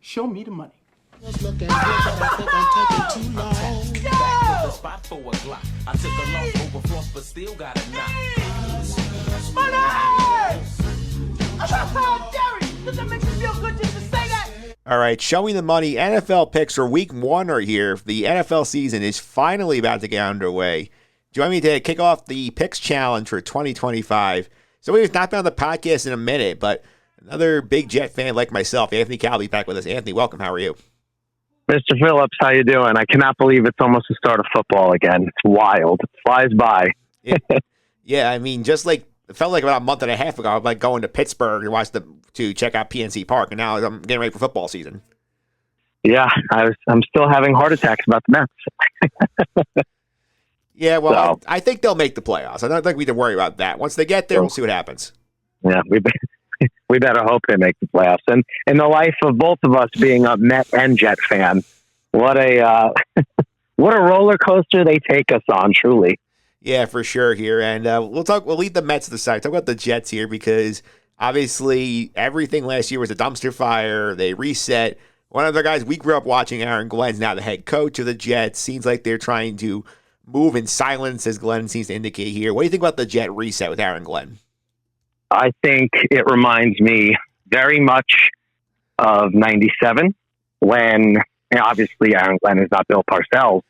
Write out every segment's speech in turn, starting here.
Show me the money. Looking good, but I think I'm taking too long. Back to the spot for a Glock. I took a long overflow, but still got a knock. Money! Jerry, does that make you feel good just to say that? All right, showing the money. NFL picks for week 1 are here. The NFL season is finally about to get underway. Join me to kick off the picks challenge for 2025. So we've not been on the podcast in a minute, but another big Jet fan like myself, Anthony Calbi, back with us. Anthony, welcome. How are you? Mr. Phillips, how you doing? I cannot believe it's almost the start of football again. It's wild. It flies by. Yeah, I mean, just like it felt like about a month and a half ago, I was like going to Pittsburgh to check out PNC Park, and now I'm getting ready for football season. Yeah, I'm still having heart attacks about the Mets. Yeah, well, I think they'll make the playoffs. I don't think we can worry about that. Once they get there, we'll see what happens. Yeah, we better hope they make the playoffs. And in the life of both of us being a Met and Jet fan, what a roller coaster they take us on, truly. Yeah, for sure here. And we'll leave the Mets to the side. Talk about the Jets here because obviously everything last year was a dumpster fire. They reset. One of the guys we grew up watching, Aaron Glenn's now the head coach of the Jets. Seems like they're trying to move in silence, as Glenn seems to indicate here. What do you think about the Jet reset with Aaron Glenn? I think it reminds me very much of 97 when, obviously Aaron Glenn is not Bill Parcells,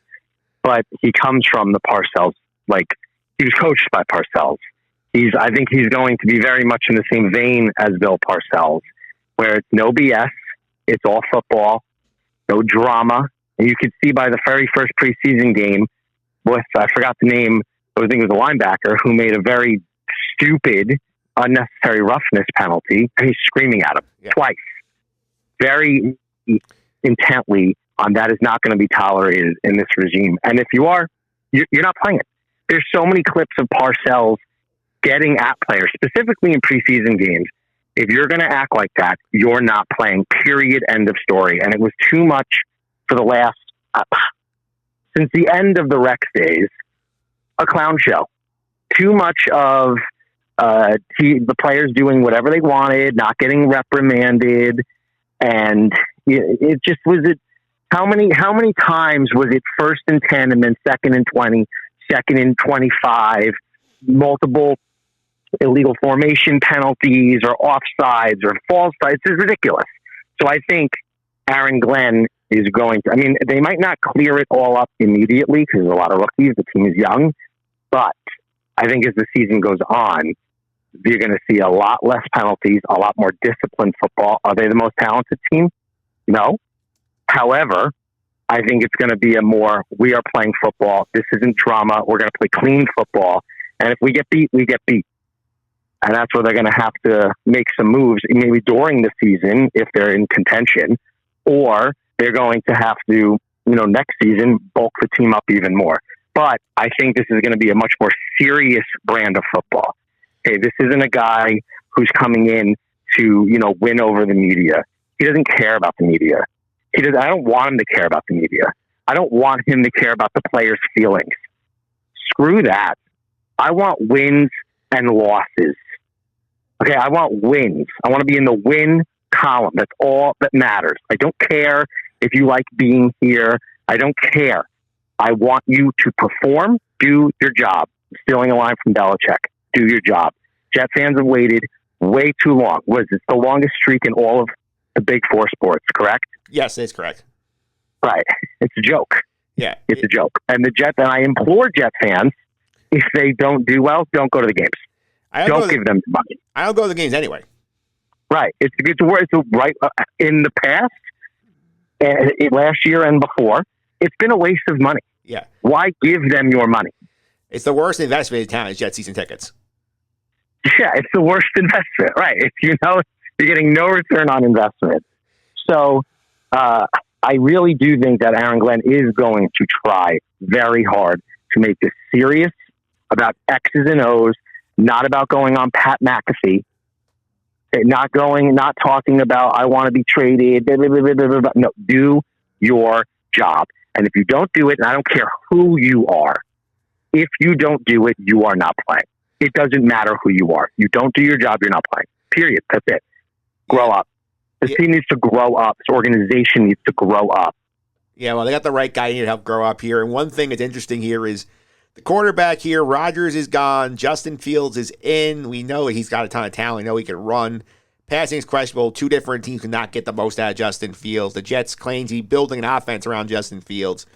but he comes from the Parcells. Like, he was coached by Parcells. I think he's going to be very much in the same vein as Bill Parcells, where it's no BS, it's all football, no drama. And you could see by the very first preseason game with, I forgot the name, I think it was a linebacker who made a very stupid, unnecessary roughness penalty, and he's screaming at him twice, very intently on that is not going to be tolerated in this regime. And if you are, you're not playing it. There's so many clips of Parcells getting at players, specifically in preseason games. If you're going to act like that, you're not playing, period, end of story. And it was too much for the last, since the end of the Rex days, a clown show. Too much of the players doing whatever they wanted, not getting reprimanded. And it just was it. How many times was it 1st and 10 and then 2nd and 20, 2nd and 25, multiple illegal formation penalties or offsides or false sides? It's ridiculous. So I think Aaron Glenn is going to, I mean, they might not clear it all up immediately because there's a lot of rookies. The team is young, but I think as the season goes on, you're going to see a lot less penalties, a lot more disciplined football. Are they the most talented team? No. However, I think it's going to be we are playing football. This isn't drama. We're going to play clean football. And if we get beat, we get beat. And that's where they're going to have to make some moves, maybe during the season, if they're in contention, or they're going to have to, next season, bulk the team up even more. But I think this is going to be a much more serious brand of football. Okay, this isn't a guy who's coming in to, win over the media. He doesn't care about the media. I don't want him to care about the media. I don't want him to care about the players' feelings. Screw that. I want wins and losses. Okay, I want wins. I want to be in the win column. That's all that matters. I don't care if you like being here. I don't care. I want you to perform, do your job. Stealing a line from Belichick. Do your job. Jet fans have waited way too long. It's the longest streak in all of the big four sports, correct? Yes, that's correct. Right. It's a joke. Yeah. It's a joke. And I implore Jet fans, if they don't do well, don't go to the games. Don't give them the money. I don't go to the games anyway. Right. It's right in the past, last year and before, it's been a waste of money. Yeah. Why give them your money? It's the worst investment in town is Jet season tickets. Yeah, it's the worst investment. Right. You're getting no return on investment. So I really do think that Aaron Glenn is going to try very hard to make this serious about X's and O's, not about going on Pat McAfee, not talking about I want to be traded. Blah, blah, blah, blah, blah. No, do your job. And if you don't do it, and I don't care who you are, if you don't do it, you are not playing. It doesn't matter who you are. You don't do your job, you're not playing. Period. That's it. Grow up. This team needs to grow up. This organization needs to grow up. Yeah, well, they got the right guy here to help grow up here. And one thing that's interesting here is the quarterback here, Rodgers is gone. Justin Fields is in. We know he's got a ton of talent. We know he can run. Passing is questionable. Two different teams cannot get the most out of Justin Fields. The Jets claim to be building an offense around Justin Fields.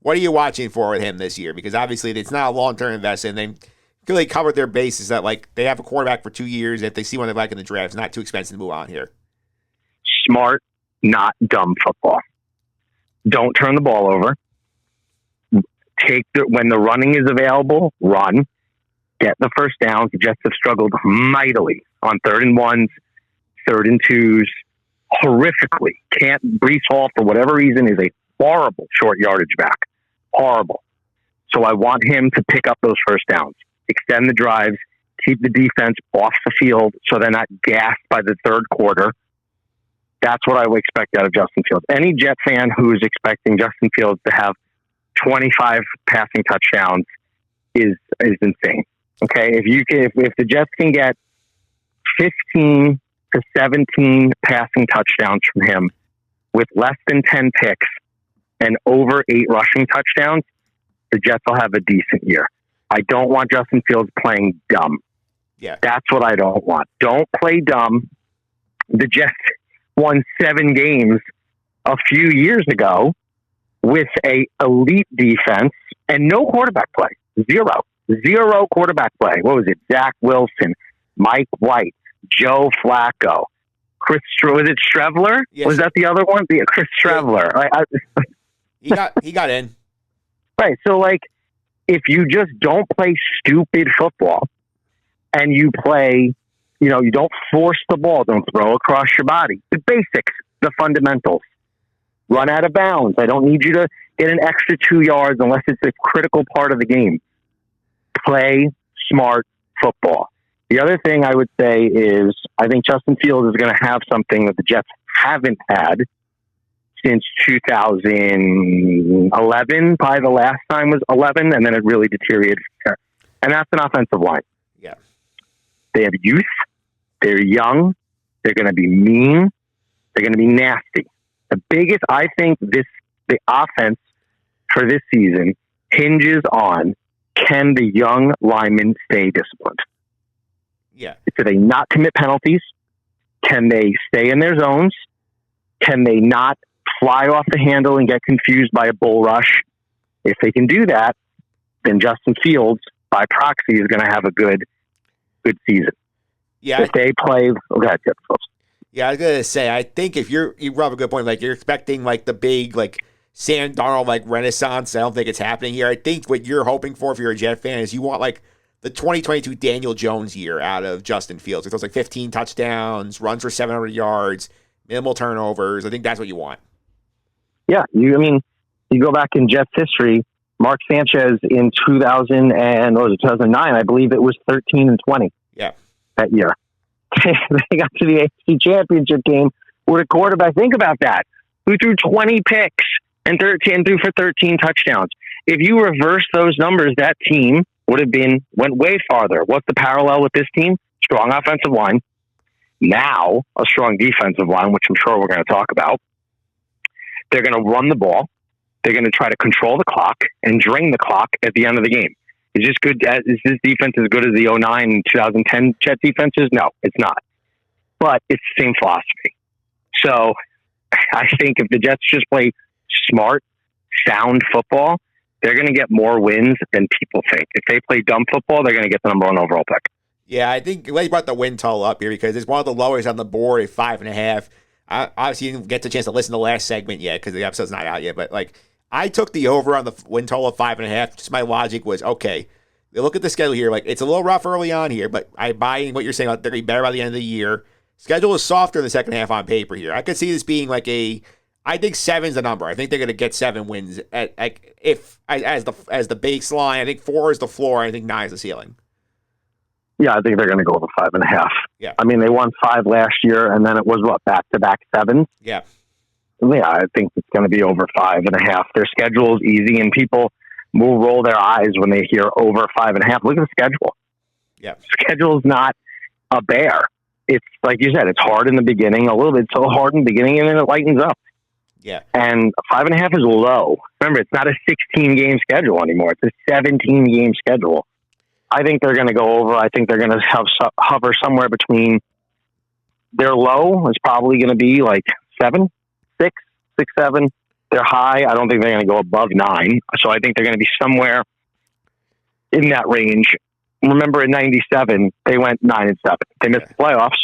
What are you watching for with him this year? Because obviously it's not a long-term investment. They really covered their bases that, like, they have a quarterback for 2 years. If they see one they like in the draft, it's not too expensive to move on here. Smart, not dumb football. Don't turn the ball over. When the running is available, run. Get the first downs. The Jets have struggled mightily on 3rd and 1s, 3rd and 2s, horrifically. Breece Hall, for whatever reason, is a horrible short yardage back. Horrible. So I want him to pick up those first downs, extend the drives, keep the defense off the field so they're not gassed by the third quarter. That's what I would expect out of Justin Fields. Any Jet fan who is expecting Justin Fields to have 25 passing touchdowns is insane. Okay, if the Jets can get 15 to 17 passing touchdowns from him with less than 10 picks and over 8 rushing touchdowns, the Jets will have a decent year. I don't want Justin Fields playing dumb. Yeah, that's what I don't want. Don't play dumb. The Jets won 7 games a few years ago with a elite defense and no quarterback play. Zero quarterback play. What was it? Zach Wilson, Mike White, Joe Flacco, was it Strevler? Yes. Was that the other one? Yeah, Chris Strevler. He got in. Right. So, like, if you just don't play stupid football and you play, you don't force the ball, don't throw across your body. The basics, the fundamentals. Run out of bounds. I don't need you to get an extra 2 yards unless it's a critical part of the game. Play smart football. The other thing I would say is I think Justin Fields is going to have something that the Jets haven't had since 2011. Probably the last time was 11, and then it really deteriorated from there. And that's an offensive line. Yeah. They have youth. They're young. They're going to be mean. They're going to be nasty. The biggest, I think, the offense for this season hinges on, can the young linemen stay disciplined? Yeah. Do they not commit penalties? Can they stay in their zones? Can they not fly off the handle and get confused by a bull rush? If they can do that, then Justin Fields, by proxy, is going to have a good season. Yeah. If they play, yeah, I was gonna say, I think if you have a good point, like you're expecting like the big like Sam Darnold like renaissance. I don't think it's happening here. I think what you're hoping for if you're a Jet fan is you want like the 2022 Daniel Jones year out of Justin Fields. It was like 15 touchdowns, runs for 700 yards, minimal turnovers. I think that's what you want. Yeah, you go back in Jets history. Mark Sanchez in 2009, I believe it was 13-20. Yeah, that year. They got to the AFC Championship game with a quarterback. Think about that. Who threw 20 picks and threw for 13 touchdowns. If you reverse those numbers, that team went way farther. What's the parallel with this team? Strong offensive line. Now, a strong defensive line, which I'm sure we're going to talk about. They're going to run the ball. They're going to try to control the clock and drain the clock at the end of the game. Is this defense as good as the 2009 and 2010 Jet defenses? No, it's not. But it's the same philosophy. So I think if the Jets just play smart, sound football, they're going to get more wins than people think. If they play dumb football, they're going to get the number 1 overall pick. Yeah, I think they brought the win total up here because it's one of the lowest on the board at 5.5. I obviously didn't get the chance to listen to the last segment yet because the episode's not out yet, but like I took the over on the win total of 5.5. Just my logic was, okay, look at the schedule here. Like it's a little rough early on here, but I buy in what you're saying. They're going to be better by the end of the year. Schedule is softer in the second half on paper here. I could see this being like I think 7's the number. I think they're going to get 7 wins as the baseline. I think 4 is the floor. I think 9 is the ceiling. Yeah, I think they're going to go over 5.5. Yeah. I mean, they won 5 last year, and then it was back-to-back 7s. Yeah. Yeah, I think it's going to be over 5.5. Their schedule is easy, and people will roll their eyes when they hear over 5.5. Look at the schedule. Yeah. Schedule's not a bear. it's like you said, it's hard in the beginning, a little bit so hard in the beginning, and then it lightens up. Yeah. And 5.5 is low. Remember, it's not a 16-game schedule anymore. It's a 17-game schedule. I think they're going to go over. I think they're going to hover somewhere between. Their low is probably going to be like 7, 6, 7. Their high, I don't think they're going to go above 9. So I think they're going to be somewhere in that range. Remember, in '97, they went 9-7. They missed the playoffs,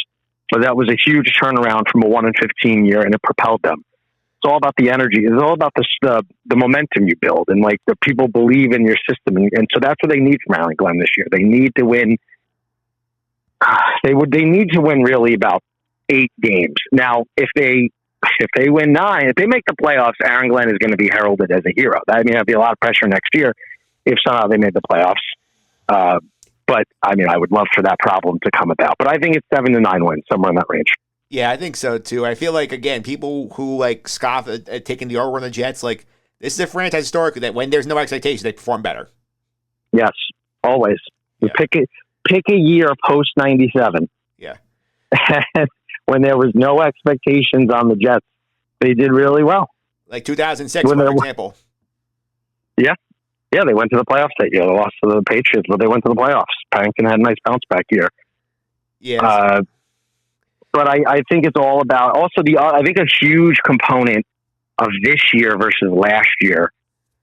but that was a huge turnaround from a 1-15 year, and it propelled them. It's all about the energy. It's all about the momentum you build, and like the people believe in your system, and so that's what they need from Aaron Glenn this year. They need to win. They need to win really about 8 games. Now, if they win 9, if they make the playoffs, Aaron Glenn is going to be heralded as a hero. I mean, there'll be a lot of pressure next year if somehow they made the playoffs. But I mean, I would love for that problem to come about. But I think it's 7 to 9 wins, somewhere in that range. Yeah, I think so too. I feel like, again, people who like scoff at taking the over on the Jets, like this is a franchise historically that when there's no expectation, they perform better. Yes, always. Yeah. Pick a year post '97. Yeah. When there was no expectations on the Jets, they did really well. Like 2006, for example. Yeah. Yeah, they went to the playoffs that year. They lost to the Patriots, but they went to the playoffs. Paddington had a nice bounce back year. Yeah. But I think it's all about also I think a huge component of this year versus last year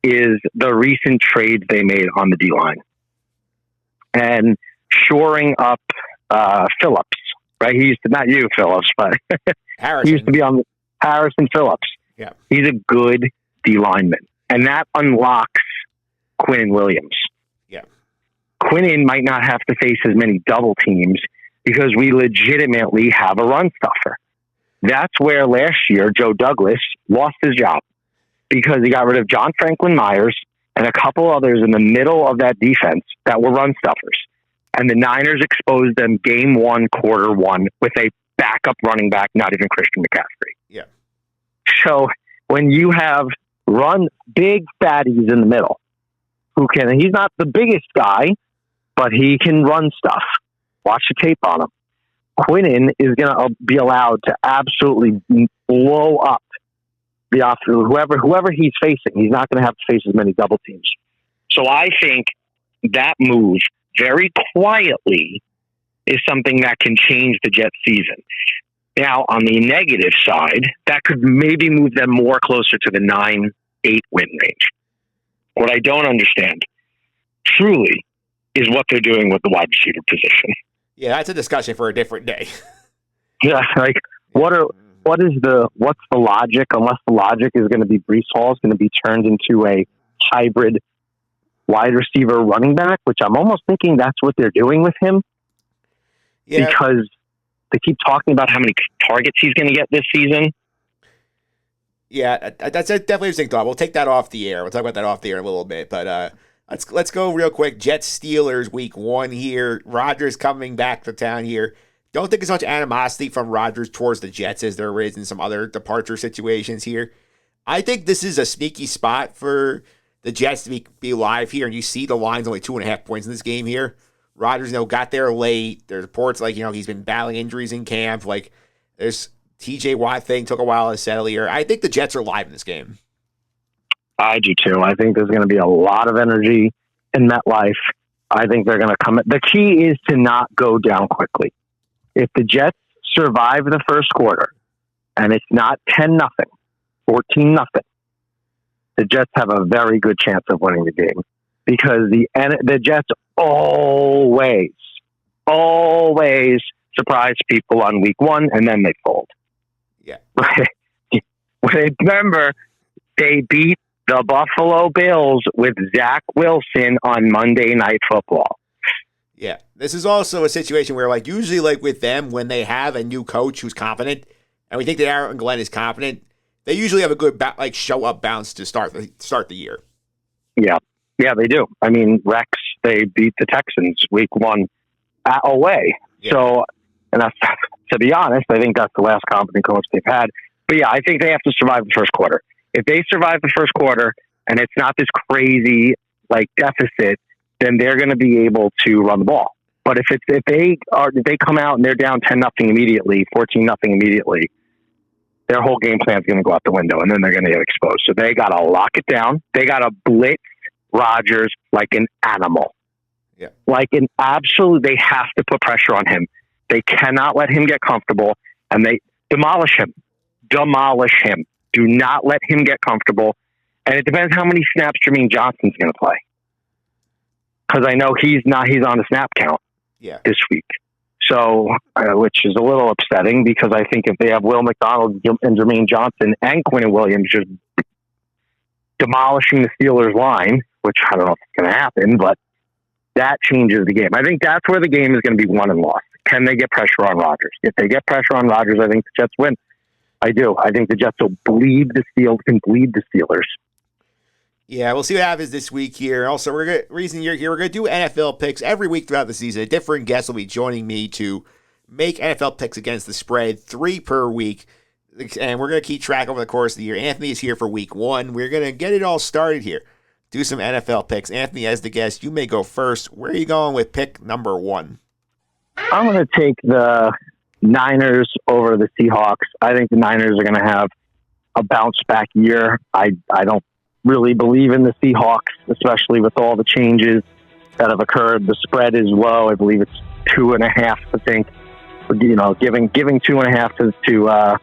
is the recent trades they made on the D-line and shoring up Phillips, right? He used to, not you, Phillips, but Harrison. He used to be on Harrison Phillips. Yeah. He's a good D lineman, and that unlocks Quinnen Williams. Yeah. Quinnen might not have to face as many double teams because we legitimately have a run stuffer. That's where last year Joe Douglas lost his job because he got rid of John Franklin Myers and a couple others in the middle of that defense that were run stuffers. And the Niners exposed them game 1, quarter 1 with a backup running back, not even Christian McCaffrey. Yeah. So when you have run big fatties in the middle, he's not the biggest guy, but he can run stuff. Watch the tape on him. Quinnen is going to be allowed to absolutely blow up the offense. Whoever he's facing, he's not going to have to face as many double teams. So I think that move very quietly is something that can change the Jets season. Now, on the negative side, that could maybe move them more closer to the 9-8 win range. What I don't understand, truly, is what they're doing with the wide receiver position. Yeah, that's a discussion for a different day. Yeah, like what's the logic? Unless the logic is going to be Breece Hall is going to be turned into a hybrid wide receiver running back, which I'm almost thinking that's what they're doing with him. Yeah. Because they keep talking about how many targets he's going to get this season. Yeah, that's a definitely interesting thought. We'll take that off the air. We'll talk about that off the air in a little bit. But let's go real quick. Jets Steelers week 1 here. Rodgers coming back to town here. Don't think as much animosity from Rodgers towards the Jets as there is in some other departure situations here. I think this is a sneaky spot for the Jets to be live here, and you see the line's only 2.5 points in this game here. Rodgers, got there late. There's reports like, he's been battling injuries in camp. Like, there's TJ Watt thing took a while to settle here. I think the Jets are live in this game. I do too. I think there's going to be a lot of energy in MetLife. I think they're going to come. The key is to not go down quickly. If the Jets survive the first quarter and it's not 10-0, 14-0, the Jets have a very good chance of winning the game because the Jets always surprise people on week 1 and then they fold. Yeah. Remember, they beat the Buffalo Bills with Zach Wilson on Monday Night Football. Yeah. This is also a situation where, usually, with them, when they have a new coach who's competent, and we think that Aaron Glenn is competent, they usually have a good, show-up bounce to start the year. Yeah. Yeah, they do. I mean, Rex, they beat the Texans week 1 away. Yeah. So, and that's, to be honest, I think that's the last competent coach they've had. But yeah, I think they have to survive the first quarter. If they survive the first quarter and it's not this crazy deficit, then they're going to be able to run the ball. But if they come out and they're down 10-0 immediately, 14-0 immediately, their whole game plan is going to go out the window, and then they're going to get exposed. So they got to lock it down. They got to blitz Rodgers like an animal. Yeah. Like an absolute, they have to put pressure on him. They cannot let him get comfortable, and they demolish him. Demolish him. Do not let him get comfortable. And it depends how many snaps Jermaine Johnson's going to play. Because I know he's on the snap count this week. So, which is a little upsetting because I think if they have Will McDonald and Jermaine Johnson and Quinnen Williams just demolishing the Steelers line, which I don't know if it's going to happen, but that changes the game. I think that's where the game is going to be won and lost. Can they get pressure on Rodgers? If they get pressure on Rodgers, I think the Jets win. I do. I think the Jets will bleed the Steelers. Yeah, we'll see what happens this week here. Also, reason you're here, we're going to do NFL picks every week throughout the season. A different guest will be joining me to make NFL picks against the spread, 3 per week. And we're going to keep track over the course of the year. Anthony is here for week 1. We're going to get it all started here. Do some NFL picks. Anthony, as the guest, you may go first. Where are you going with pick number 1? I'm going to take the Niners over the Seahawks. I think the Niners are going to have a bounce back year. I don't really believe in the Seahawks, especially with all the changes that have occurred. The spread is low. I believe it's 2.5. I think, giving 2.5 to the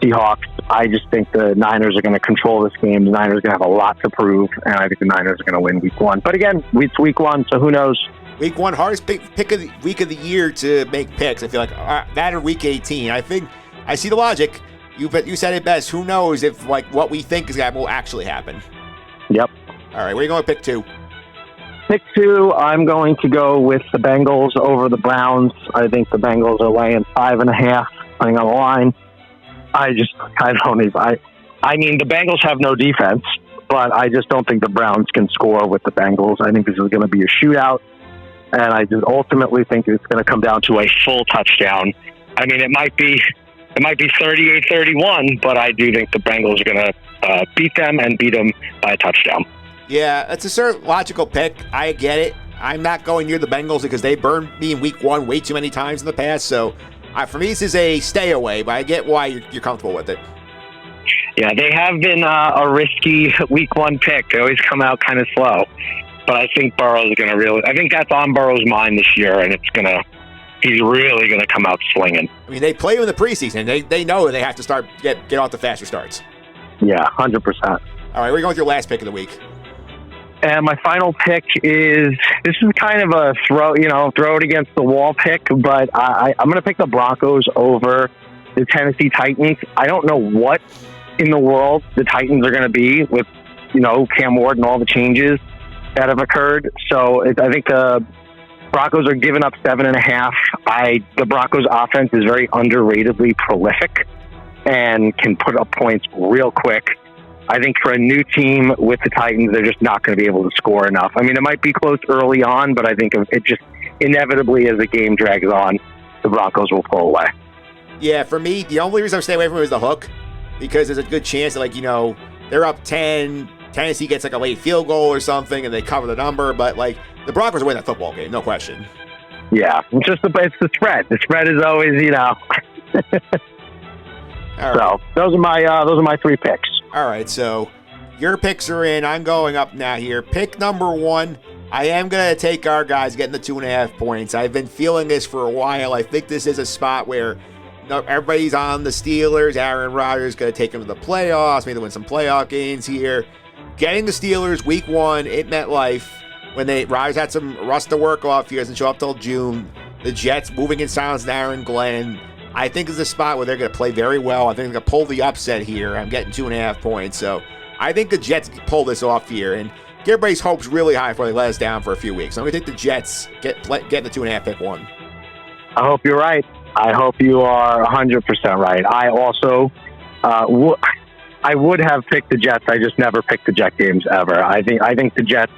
Seahawks. I just think the Niners are going to control this game. The Niners are going to have a lot to prove, and I think the Niners are going to win week 1. But again, it's week 1, so who knows? Week 1, hardest pick of the week of the year to make picks. I feel like that or week 18. I think I see the logic. You said it best. Who knows if what we think will actually happen? Yep. All right, where are you going with pick 2? Pick 2, I'm going to go with the Bengals over the Browns. I think the Bengals are laying 5.5, playing on the line. I mean, the Bengals have no defense, but I just don't think the Browns can score with the Bengals. I think this is going to be a shootout, and I just ultimately think it's going to come down to a full touchdown. I mean, it might be 38-31, but I do think the Bengals are going to beat them and beat them by a touchdown. Yeah, that's a certain logical pick. I get it. I'm not going near the Bengals because they burned me in week 1 way too many times in the past, so for me, this is a stay away, but I get why you're comfortable with it. Yeah, they have been a risky week 1 pick. They always come out kind of slow. But I think Burrow's going to I think that's on Burrow's mind this year, and he's really going to come out swinging. I mean, they play in the preseason. They know they have to start get off the faster starts. Yeah, 100%. All right, where are you going with your last pick of the week? And my final pick is kind of a throw it against the wall pick, but I'm going to pick the Broncos over the Tennessee Titans. I don't know what in the world the Titans are going to be with, Cam Ward and all the changes that have occurred. So I think the Broncos are giving up 7.5. The Broncos offense is very underratedly prolific and can put up points real quick. I think for a new team with the Titans, they're just not going to be able to score enough. I mean, it might be close early on, but I think it just inevitably as the game drags on, the Broncos will pull away. Yeah, for me, the only reason I'm staying away from it is the hook, because there's a good chance that, they're up 10, Tennessee gets a late field goal or something, and they cover the number, but, the Broncos win that football game, no question. Yeah, it's the spread. The spread is always, All right. So those are my 3 picks. All right, so your picks are in. I'm going up now here. Pick number 1. I am going to take our guys getting the 2.5 points. I've been feeling this for a while. I think this is a spot where everybody's on the Steelers. Aaron Rodgers is going to take them to the playoffs, maybe win some playoff games here. Getting the Steelers week 1 at MetLife when Rodgers had some rust to work off. He doesn't show up till June. The Jets moving in silence and Aaron Glenn. I think is a spot where they're going to play very well. I think they're going to pull the upset here. I'm getting 2.5 points. So I think the Jets pull this off here and get everybody's hopes really high before they let us down for a few weeks. So I'm going to take the Jets, get the 2.5 pick 1. I hope you're right. I hope you are 100% right. I also I would have picked the Jets. I just never picked the Jet games ever. I think the Jets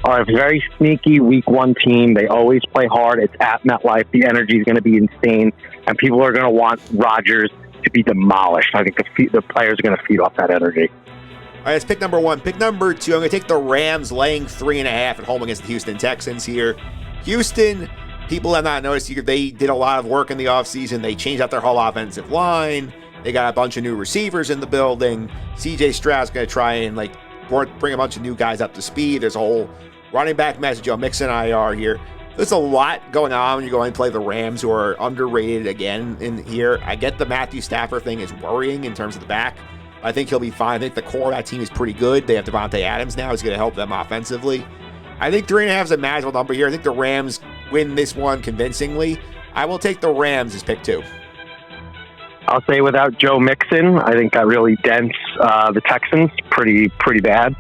are a very sneaky week 1 team. They always play hard. It's at MetLife. The energy is going to be insane, and people are going to want Rodgers to be demolished. I think the players are going to feed off that energy. All right, that's pick number 1. Pick number 2, I'm going to take the Rams laying 3.5 at home against the Houston Texans here. Houston, people have not noticed, they did a lot of work in the offseason. They changed out their whole offensive line. They got a bunch of new receivers in the building. C.J. Stroud's going to try and bring a bunch of new guys up to speed. There's a whole running back message. Joe Mixon IR here. There's a lot going on when you go and play the Rams, who are underrated again in here. I get the Matthew Stafford thing is worrying in terms of the back. I think he'll be fine. I think the core of that team is pretty good. They have Devontae Adams now. He's going to help them offensively. I think 3.5 is a manageable number here. I think the Rams win this one convincingly. I will take the Rams as pick 2. I'll say without Joe Mixon, I think that really dents the Texans pretty bad.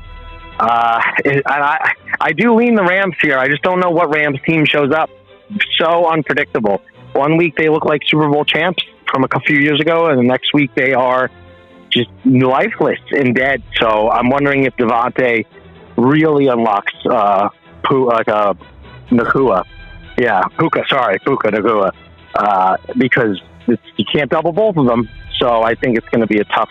I do lean the Rams here. I just don't know what Rams team shows up. So unpredictable. One week they look like Super Bowl champs from a few years ago, and the next week they are just lifeless and dead. So I'm wondering if Devontae really unlocks Nakua. Yeah, Puka Nakua. Because you can't double both of them. So I think it's going to be a tough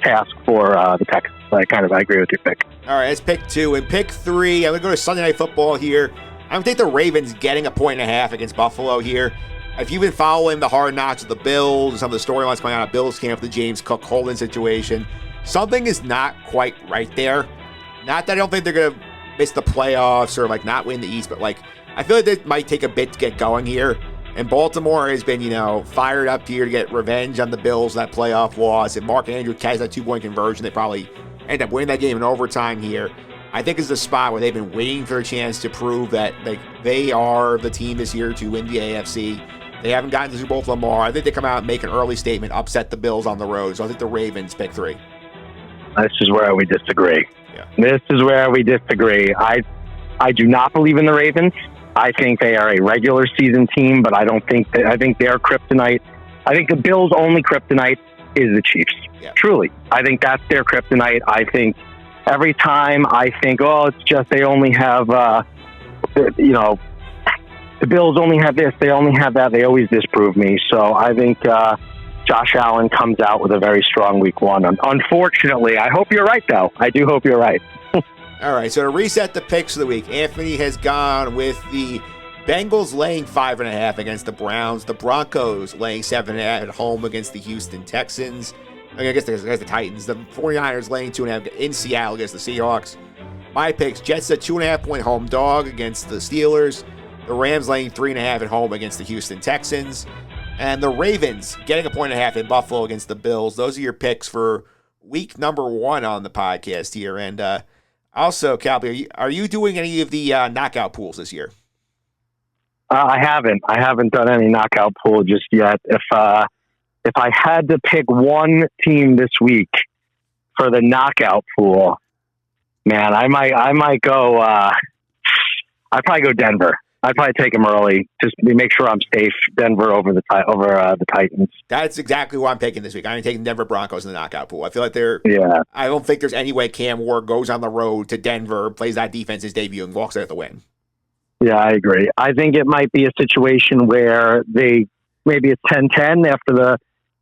task for the Texans. I agree with your pick. All right, that's pick 2. And pick 3, I'm going to go to Sunday Night Football here. I'm going to take the Ravens getting a 1.5 against Buffalo here. If you've been following the hard knocks of the Bills and some of the storylines coming out of Bills camp, the James Cook Holden situation, something is not quite right there. Not that I don't think they're going to miss the playoffs or not win the East, but I feel like they might take a bit to get going here. And Baltimore has been, fired up here to get revenge on the Bills, that playoff loss. If Mark Andrews catches that 2-point conversion, they probably end up winning that game in overtime here. I think it's a spot where they've been waiting for a chance to prove that they are the team this year to win the AFC. They haven't gotten to Super Bowl with Lamar. I think they come out and make an early statement, upset the Bills on the road. So I think the Ravens pick 3. This is where we disagree. Yeah. This is where we disagree. I do not believe in the Ravens. I think they are a regular season team, but I think their kryptonite. I think the Bills' only kryptonite is the Chiefs. Yeah. Truly. I think that's their kryptonite. I think every time I think, it's just they only have, the Bills only have this, they only have that. They always disprove me. So I think Josh Allen comes out with a very strong week 1. Unfortunately, I hope you're right, though. I do hope you're right. All right, so to reset the picks of the week, Anthony has gone with the Bengals laying 5.5 against the Browns, the Broncos laying 7.5 at home against the Houston Texans, against the Titans, the 49ers laying 2.5 in Seattle against the Seahawks. My picks, Jets a 2.5-point home dog against the Steelers, the Rams laying 3.5 at home against the Houston Texans, and the Ravens getting a 1.5 in Buffalo against the Bills. Those are your picks for week number 1 on the podcast here. And also, Calbi, are you doing any of the knockout pools this year? I haven't done any knockout pool just yet. If I had to pick one team this week for the knockout pool, man, I might go. I'd probably go Denver. I'd probably take them early, just to make sure I'm safe. Denver over the Titans. That's exactly who I'm taking this week. I'm taking Denver Broncos in the knockout pool. I feel like Yeah. I don't think there's any way Cam Ward goes on the road to Denver, plays that defense his debut, and walks out the win. Yeah, I agree. I think it might be a situation where maybe it's 10-10 after the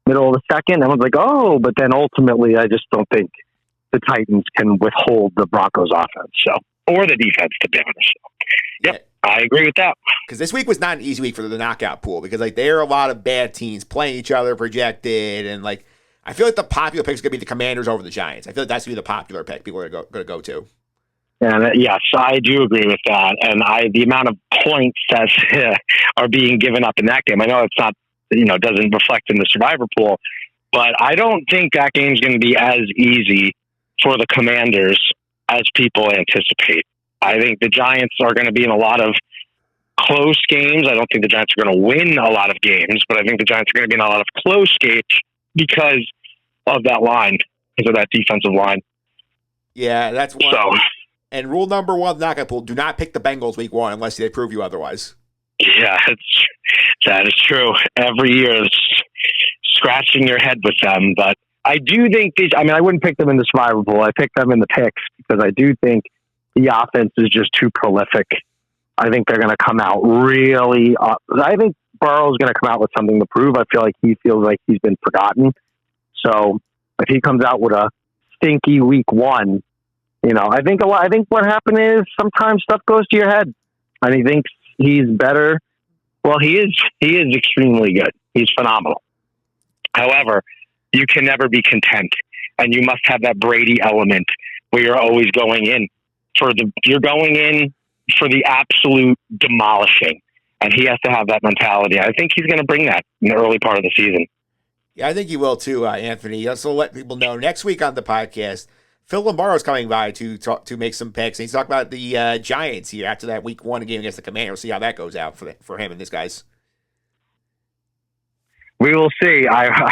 middle of the second. Everyone's like, but then ultimately, I just don't think the Titans can withhold the Broncos offense, or the defense, to be honest. Yep. Yeah. I agree with that. Because this week was not an easy week for the knockout pool because there are a lot of bad teams playing each other projected, and I feel like the popular pick is going to be the Commanders over the Giants. I feel like that's going to be the popular pick people are going to go to. And yes, I do agree with that. And the amount of points that are being given up in that game, I know it's not, doesn't reflect in the survivor pool, but I don't think that game's going to be as easy for the Commanders as people anticipate. I think the Giants are going to be in a lot of close games. I don't think the Giants are going to win a lot of games, but I think the Giants are going to be in a lot of close games because of that line, because of that defensive line. Yeah, that's one. So, and rule number 1 of the knockout pool, do not pick the Bengals week 1 unless they prove you otherwise. Yeah, that is true. Every year it's scratching your head with them, but I do think I wouldn't pick them in the survivor pool. I picked them in the picks because I do think the offense is just too prolific. I think they're going to come out really I think Burrow's going to come out with something to prove. I feel like he feels like he's been forgotten. So if he comes out with a stinky week 1, I think what happened is sometimes stuff goes to your head. And he thinks he's better Well, he is extremely good. He's phenomenal. However, you can never be content, and you must have that Brady element where you're always going in for the absolute demolishing, and he has to have that mentality. I think he's going to bring that in the early part of the season. Yeah, I think you will too, Anthony. Also, let people know next week on the podcast, Phil Lombardo's coming by to make some picks. And he's talking about the Giants here after that Week 1 game against the Commanders. We'll see how that goes out for him and this guys. We will see. I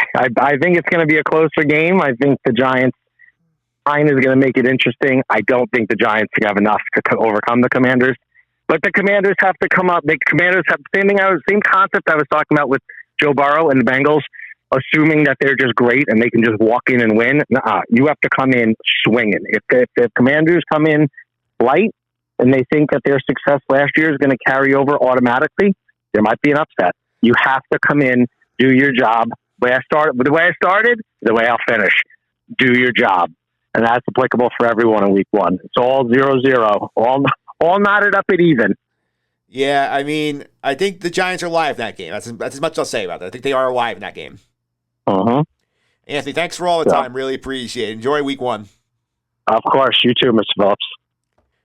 think it's going to be a closer game. I think the Giants' line is going to make it interesting. I don't think the Giants have enough to overcome the Commanders. But the Commanders have to come up. The Commanders have the same concept I was talking about with Joe Burrow and the Bengals, assuming that they're just great and they can just walk in and win. You have to come in swinging. If the Commanders come in light and they think that their success last year is going to carry over automatically, there might be an upset. You have to come in, do your job. The way I started, the way I'll finish. Do your job. And that's applicable for everyone in Week 1. It's all 0-0. All knotted up at even. Yeah, I mean, I think the Giants are alive in that game. That's as much as I'll say about that. I think they are alive in that game. Uh-huh. Anthony, thanks for all the time. Really appreciate it. Enjoy Week 1. Of course. You too, Mr. Phillips.